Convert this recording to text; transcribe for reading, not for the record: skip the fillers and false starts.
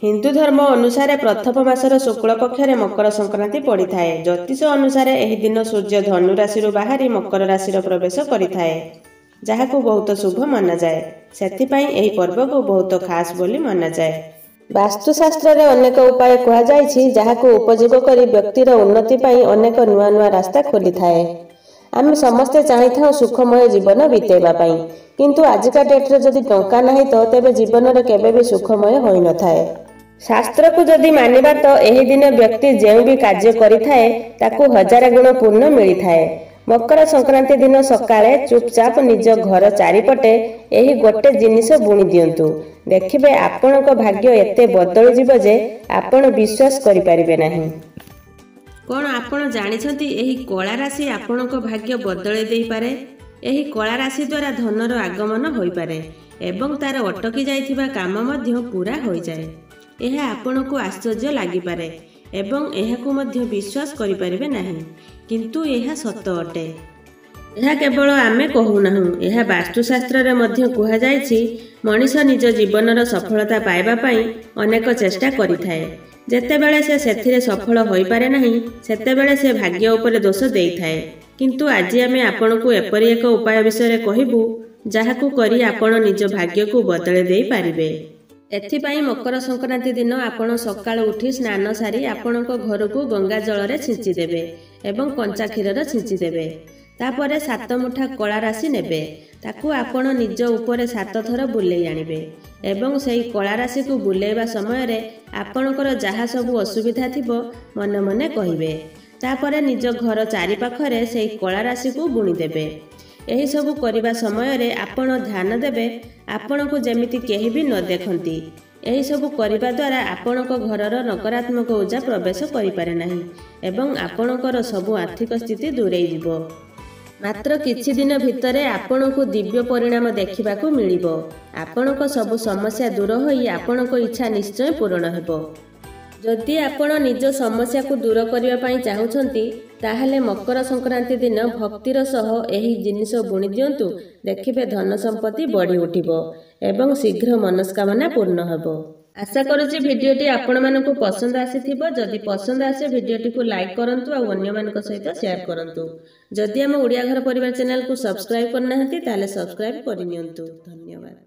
हिंदू धर्म अनुसार प्रथम मासर शुक्ल पक्षरे मकर संक्रांति पड़ी थाए। ज्योतिष अनुसार एही दिन सूर्य धनु राशि बाहरी मकर राशि प्रवेश करिथाए, जहाकू बहुत शुभ मना जाए। सेथिपाई एही पर्व को बहुत खास बोली मना जाए। वास्तुशास्त्र रे अनेक उपाय कहा जायछि, जहाकू उपयोग करी व्यक्तिर उन्नति पाई अनेक नुआ नुआ रास्ता खोली थाए। आम समस्ते चाहि थाउ सुखमय जीवन बीतेबा पाई, किंतु आजिका डेट्रे जदि टंका नाही तो तेबे जीवन रे केबे भी सुखमय होई न थाए। शास्त्र को जदि मानिबा तो एही दिन व्यक्ति जेउ भी कार्य करिथाए ताकू 1000 गुण पूर्ण मिली थाए। मकर संक्रांति दिन सकाळे चुपचाप निज घर चारिपटे एही गोटे जिनिस बुणी दियंतु। देखिबे आपणक भाग्य एते बदली जिवो जे आपण विश्वास करि परिबे नाही। कोन आपण जानिछंती एही कला राशि आपणक भाग्य बदले देई पारे। एही कला राशि द्वारा धनर आगमन होई पारे एवं तार अटकी जाइथिबा काम मध्य पूरा होई जाए। यह आपण को आश्चर्य लगिपारे एवं यह मध्य विश्वास करिपारिबे नाही, किंतु यह सत अटे। यह केवल आमे कहूना, यह वास्तुशास्त्र रे मध्य कहा जायछि मनीष निज जीवनर सफलता पाइबा पाई अनेक चेष्टा करिथाए। जेतेबेले से सेथिरे सफल होई पारे नाही, सेतेबेले से भाग्य उपरे दोष देइथाए। किंतु आज आमे आपण को एपरि एक उपाय विषय कहिबु, जहाकू करी आपण निज भाग्य को बदले देई पारिबे। एथिपाई मकर संक्रांति दिन आपण सकाळ उठी स्नान सारी आपणक घर को गंगा जल रे छिंची देबे एवं कंचा क्षीर रे छिंची देबे। तापरे 7 मुठा कला राशि नेबे, ताकू आपण निज ऊपर 7 थर बुलेई आनिबे एवं सेही कला राशि को बुलेइबा समय रे आपणकर जहा सबु असुविधा थिबो मने मने कहिबे। तापरे निज घर चारि पाखरे सेही कला राशि को बुणी देबे। एही सबु करिबा समय रे आपण ध्यान देबे आपण को जेमिति केही भी न देखंती। एही सबु करिबा द्वारा आपणक घरर नकारात्मक ऊर्जा प्रवेश करि पारे नाही एवं आपणकर सबु आर्थिक स्थिति दूरेई जिवो। मात्र किछि दिन भितरे आपण को दिव्य परिणाम देखिबाकू मिलिबो। आपणक सबु समस्या दूर होई आपणक इच्छा निश्चय पूर्ण हेबो। जदि आपण निज समस्या को दूर करबा पई चाहुछंती, ताहले मकर संक्रांति दिन भक्तिर सह एही जिनिस बुणी दियंतु। देखिबे धन संपत्ति बढ़ी उठिबो एवं शीघ्र मनस्कामना पूर्ण हेबो। आशा करूची भिडियोटी आपण मानकु पसंद आसीथिबो। जदि पसंद आसे भिडियोटी को लाइक करंतु आ अन्य मानक सहित शेयर करंतु। जदि हम ओडिया घर परिवार चैनल को सब्सक्राइब करना हती ताहले सब्सक्राइब करि नियंतु। धन्यवाद।